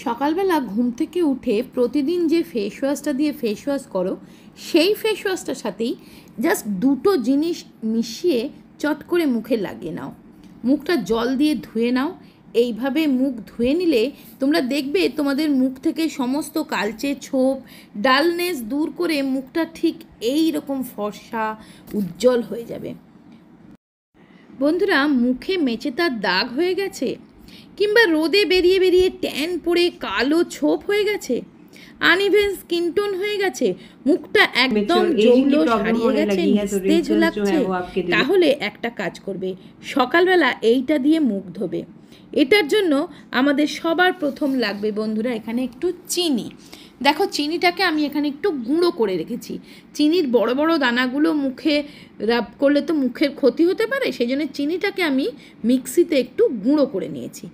সকালবেলা ঘুম থেকে উঠে প্রতিদিন যে ফেস ওয়াশটা দিয়ে ফেস ওয়াশ করো, সেই ফেস ওয়াশটার সাথেই জাস্ট দুটো জিনিস মিশিয়ে চট করে মুখে লাগিয়ে নাও। মুখটা জল দিয়ে ধুয়ে নাও। এইভাবে মুখ ধুয়ে নিলে তোমরা দেখবে তোমাদের মুখ থেকে সমস্ত কালচে ছোপ, ডালনেস দূর করে মুখটা ঠিক এই রকম ফর্সা উজ্জ্বল হয়ে যাবে। বন্ধুরা, মুখে মেচেদার দাগ হয়ে গেছে, কিংবা রোদে বেরিয়ে বেরিয়ে ট্যান পড়ে কালো ছোপ হয়ে গেছে, আনইভেন স্কিন টোন হয়ে গেছে, মুখটা একদম জৌলো হারিয়ে গেছে, নিস্তেজ লাগছে, তাহলে একটা কাজ করবে, সকালবেলা এইটা দিয়ে মুখ ধোবে। এটার জন্য আমাদের সবার প্রথম লাগবে বন্ধুরা এখানে একটু চিনি। দেখো, চিনিটাকে আমি এখানে একটু গুঁড়ো করে রেখেছি। চিনির বড় বড় দানাগুলো মুখে রাব করলে তো মুখের ক্ষতি হতে পারে, সেই জন্য চিনিটাকে আমি মিক্সিতে একটু গুঁড়ো করে নিয়েছি।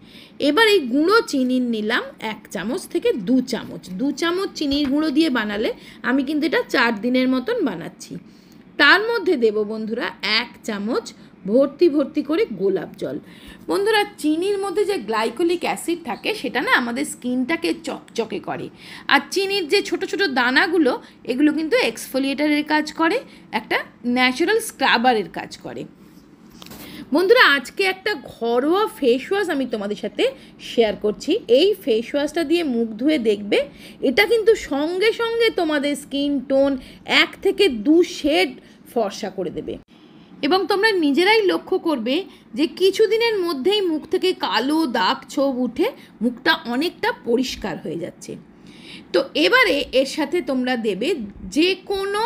এবার এই গুঁড়ো চিনির নিলাম 1 চামচ থেকে 2 চামচ। 2 চামচ চিনির গুঁড়ো দিয়ে বানালে আমি কিন্তু এটা 4 দিনের মতন বানাচ্ছি। তার মধ্যে দেব বন্ধুরা 1 চামচ ভর্তি ভর্তি করে গোলাপ জল। বন্ধুরা, চিনির মধ্যে যে গ্লাইকোলিক অ্যাসিড থাকে সেটা না আমাদের স্কিনটাকে চকচকে করে, আর চিনির যে ছোট ছোট দানাগুলো এগুলো কিন্তু এক্সফোলিয়েটারের কাজ করে, একটা ন্যাচারাল স্ক্রাবারের কাজ করে। বন্ধুরা, আজকে একটা ঘরোয়া ফেস ওয়াশ আমি তোমাদের সাথে শেয়ার করছি। এই ফেস ওয়াশটা দিয়ে মুখ ধুয়ে দেখবে, এটা কিন্তু সঙ্গে সঙ্গে তোমাদের স্কিন টোন 1 থেকে 2 শেড ফর্সা করে দেবে। এবং তোমরা নিজেরাই লক্ষ্য করবে যে কিছুদিনের মধ্যেই মুখ থেকে কালো দাগ ছোপ উঠে মুখটা অনেকটা পরিষ্কার হয়ে যাচ্ছে। তো এবারে এর সাথে তোমরা দেবে যে কোনো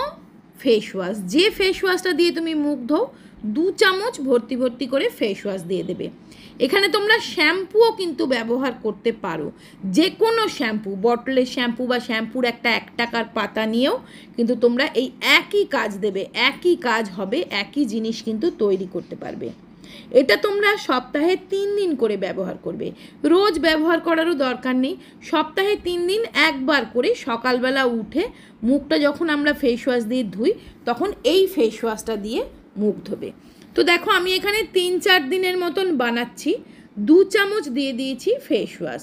ফেস ওয়াশ, যে ফেস ওয়াশটা দিয়ে তুমি মুখ ধোও 2 চামচ ভর্তি ভর্তি করে ফেস ওয়াশ দিয়ে দেবে। এখানে তোমরা শ্যাম্পুও কিন্তু ব্যবহার করতে পারো, যে কোনো শ্যাম্পু, বটলের শ্যাম্পু বা শ্যাম্পুর একটা 1 টাকার পাতা নিয়েও কিন্তু তোমরা এই একই কাজ দেবে, একই কাজ হবে, একই জিনিস কিন্তু তৈরি করতে পারবে। এটা তোমরা সপ্তাহে 3 দিন করে ব্যবহার করবে, রোজ ব্যবহার করারও দরকার নেই। সপ্তাহে 3 দিন একবার করে সকালবেলা উঠে মুখটা যখন আমরা ফেস ওয়াশ দিয়ে ধুই তখন এই ফেস ওয়াশটা দিয়ে মুখ ধোবে। তো দেখো, আমি এখানে 3-4 দিনের মতন বানাচ্ছি। 2 চামচ দিয়ে দিয়েছি ফেস ওয়াশ।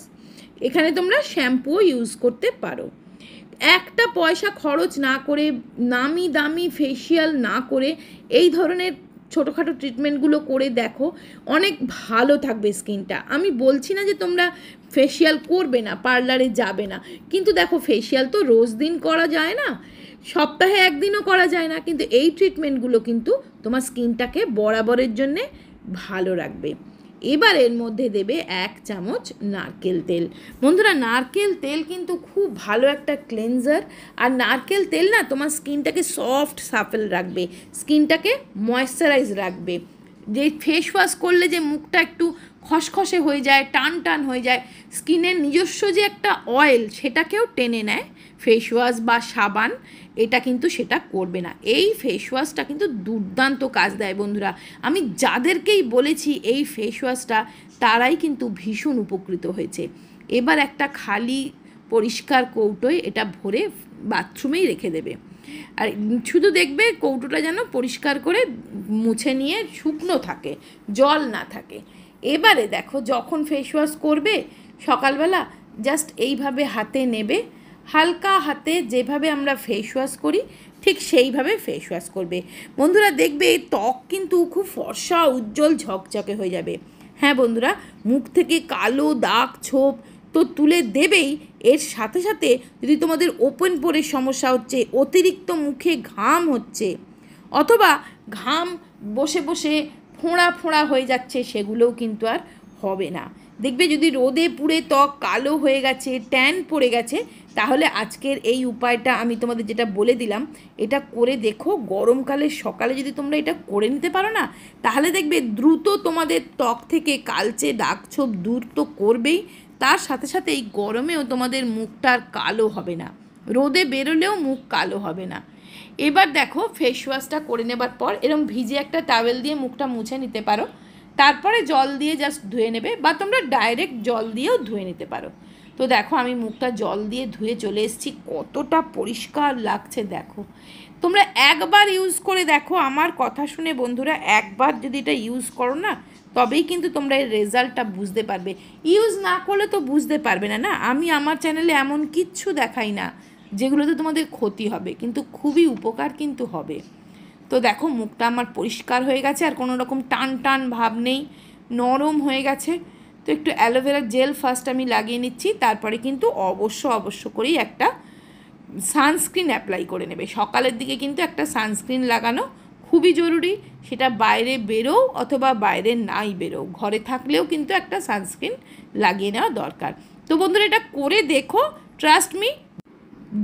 এখানে তোমরা শ্যাম্পুও ইউজ করতে পারো। একটা পয়সা খরচ না করে, নামি দামি ফেসিয়াল না করে এই ধরনের ছোটোখাটো ট্রিটমেন্টগুলো করে দেখো, অনেক ভালো থাকবে স্কিনটা। আমি বলছি না যে তোমরা ফেসিয়াল করবে না, পার্লারে যাবে না, কিন্তু দেখো ফেসিয়াল তো রোজ দিন করা যায় না, সপ্তাহে 1 দিনও করা যায় না, কিন্তু এই ট্রিটমেন্টগুলো কিন্তু তোমার স্কিনটাকে বরাবরের জন্যে ভালো রাখবে। এবার এর মধ্যে দেবে 1 চামচ নারকেল তেল। বন্ধুরা, নারকেল তেল কিন্তু খুব ভালো একটা ক্লেনজার, আর নারকেল তেল না তোমার স্কিনটাকে সফট সাফেল রাখবে, স্কিনটাকে ময়েশ্চারাইজ রাখবে। যে ফেস ওয়াশ করলে যে মুখটা একটু খসখসে হয়ে যায়, টান টান হয়ে যায়, স্কিনের নিজস্ব যে একটা অয়েল সেটাকেও টেনে নেয় ফেস ওয়াশ বা সাবান, এটা কিন্তু সেটা করবে না। এই ফেস ওয়াশটা কিন্তু দুর্দান্ত কাজ দেয় বন্ধুরা। আমি যাদেরকেই বলেছি এই ফেস ওয়াশটা, তারাই কিন্তু ভীষণ উপকৃত হয়েছে। এবার একটা খালি পরিষ্কার কৌটোয় এটা ভরে বাথরুমেই রেখে দেবে, আর শুধু দেখবে কৌটোটা যেন পরিষ্কার করে মুছে নিয়ে শুকনো থাকে, জল না থাকে। এবারে দেখো, যখন ফেস ওয়াশ করবে সকালবেলা জাস্ট এইভাবে হাতে নেবে, হালকা হাতে যেভাবে আমরা ফেস ওয়াশ করি ঠিক সেইভাবে ফেস ওয়াশ করবে। বন্ধুরা, দেখবে ত্বক কিন্তু খুব ফর্সা উজ্জ্বল ঝকঝকে হয়ে যাবে। হ্যাঁ বন্ধুরা, মুখ থেকে কালো দাগ ছোপ তো তুলে দেবেই, এর সাথে সাথে যদি তোমাদের ওপেন পোরের সমস্যা হচ্ছে, অতিরিক্ত মুখে ঘাম হচ্ছে, অথবা ঘাম বসে বসে ফোঁড়া ফোঁড়া হয়ে যাচ্ছে, সেগুলোও কিন্তু আর হবে না। দেখবে যদি রোদে পুড়ে ত্বক কালো হয়ে গেছে, ট্যান পড়ে গেছে, তাহলে আজকের এই উপায়টা আমি তোমাদের যেটা বলে দিলাম এটা করে দেখো। গরমকালের সকালে যদি তোমরা এটা করে নিতে পারো না, তাহলে দেখবে দ্রুত তোমাদের ত্বক থেকে কালচে দাগ ছোপ দূর তো করবেই, তার সাথে সাথে এই গরমেও তোমাদের মুখটা আর কালো হবে না, রোদে বেরোলেও মুখ কালো হবে না। এবার দেখো, ফেস ওয়াশটা করে নেবার পর এরকম ভিজে একটা টাওয়েল দিয়ে মুখটা মুছে নিতে পারো, তারপরে জল দিয়ে জাস্ট ধুয়ে নেবে, বা তোমরা ডাইরেক্ট জল দিয়েও ধুয়ে নিতে পারো। তো দেখো, আমি মুখটা জল দিয়ে ধুয়ে চলে এসেছি, কতটা পরিষ্কার লাগছে দেখো। তোমরা একবার ইউজ করে দেখো, আমার কথা শুনে বন্ধুরা, একবার যদি এটা ইউজ করো না তবেই কিন্তু তোমরা এর রেজাল্টটা বুঝতে পারবে। ইউজ না করলে তো বুঝতে পারবে না। আমি আমার চ্যানেলে এমন কিচ্ছু দেখাই না যেগুলোতে তোমাদের ক্ষতি হবে, কিন্তু খুবই উপকার কিন্তু হবে। তো দেখো মুখটা আমার পরিষ্কার হয়ে গেছে, আর কোনো রকম টান টান ভাব নেই, নরম হয়ে গেছে। তো একটু অ্যালোভেরা জেল ফার্স্ট আমি লাগিয়ে নিচ্ছি, তারপরে কিন্তু অবশ্য করেই একটা সানস্ক্রিন অ্যাপ্লাই করে নেবে। সকালের দিকে কিন্তু একটা সানস্ক্রিন লাগানো খুবই জরুরি, সেটা বাইরে বেরোও অথবা বাইরে নাই বেরোও, ঘরে থাকলেও কিন্তু একটা সানস্ক্রিন লাগিয়ে নেওয়া দরকার। তো বন্ধুরা এটা করে দেখো, ট্রাস্ট মি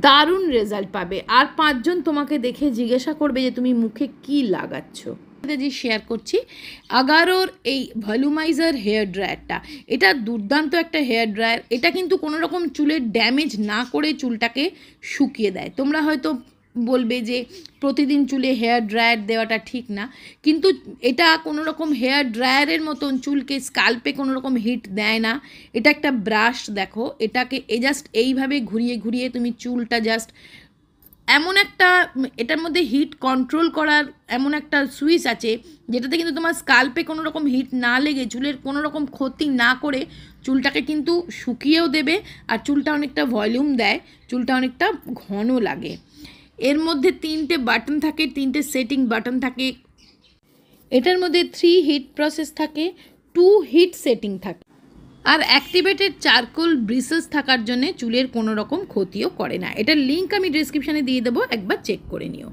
দারুণ রেজাল্ট পাবে। আর 5 জন তোমাকে দেখে জিজ্ঞাসা করবে যে তুমি মুখে কি লাগাচ্ছ। যে শেয়ার করছি আগারোর এই ভলিউমাইজার হেয়ার ড্রায়ারটা, এটা দুর্দান্ত একটা হেয়ার ড্রায়ার। এটা কিন্তু কোনো রকম চুলের ড্যামেজ না করে চুলটাকে শুকিয়ে দেয়। তোমরা হয়তো বলবে যে প্রতিদিন চুলে হেয়ার ড্রায়ার দেওয়াটা ঠিক না, কিন্তু এটা কোনো রকম হেয়ার ড্রায়ারের মতন চুলকে স্কাল্পে কোনো রকম হিট দেয় না। এটা একটা ব্রাশ, দেখো এটাকে জাস্ট এইভাবে ঘুরিয়ে ঘুরিয়ে তুমি চুলটা জাস্ট এমন একটা, এটার মধ্যে হিট কন্ট্রোল করার এমন একটা সুইচ আছে যেটাতে কিন্তু তোমার স্কাল্পে কোনো রকম হিট না লেগে চুলের কোনো রকম ক্ষতি না করে চুলটাকে কিন্তু শুকিয়েও দেবে, আর চুলটা অনেকটা ভলিউম দেয়, চুলটা অনেকটা ঘন লাগে। এর মধ্যে 3টে বাটন থাকে, 3টে সেটিং বাটন থাকে। এটার মধ্যে 3 হিট প্রসেস থাকে, 2 হিট সেটিং থাকে, আর অ্যাক্টিভেটেড চারকোল ব্রিসেস থাকার জন্য চুলের কোনো রকম ক্ষতিও করে না। এটার লিঙ্ক আমি ডিসক্রিপশানে দিয়ে দেবো, একবার চেক করে নিও।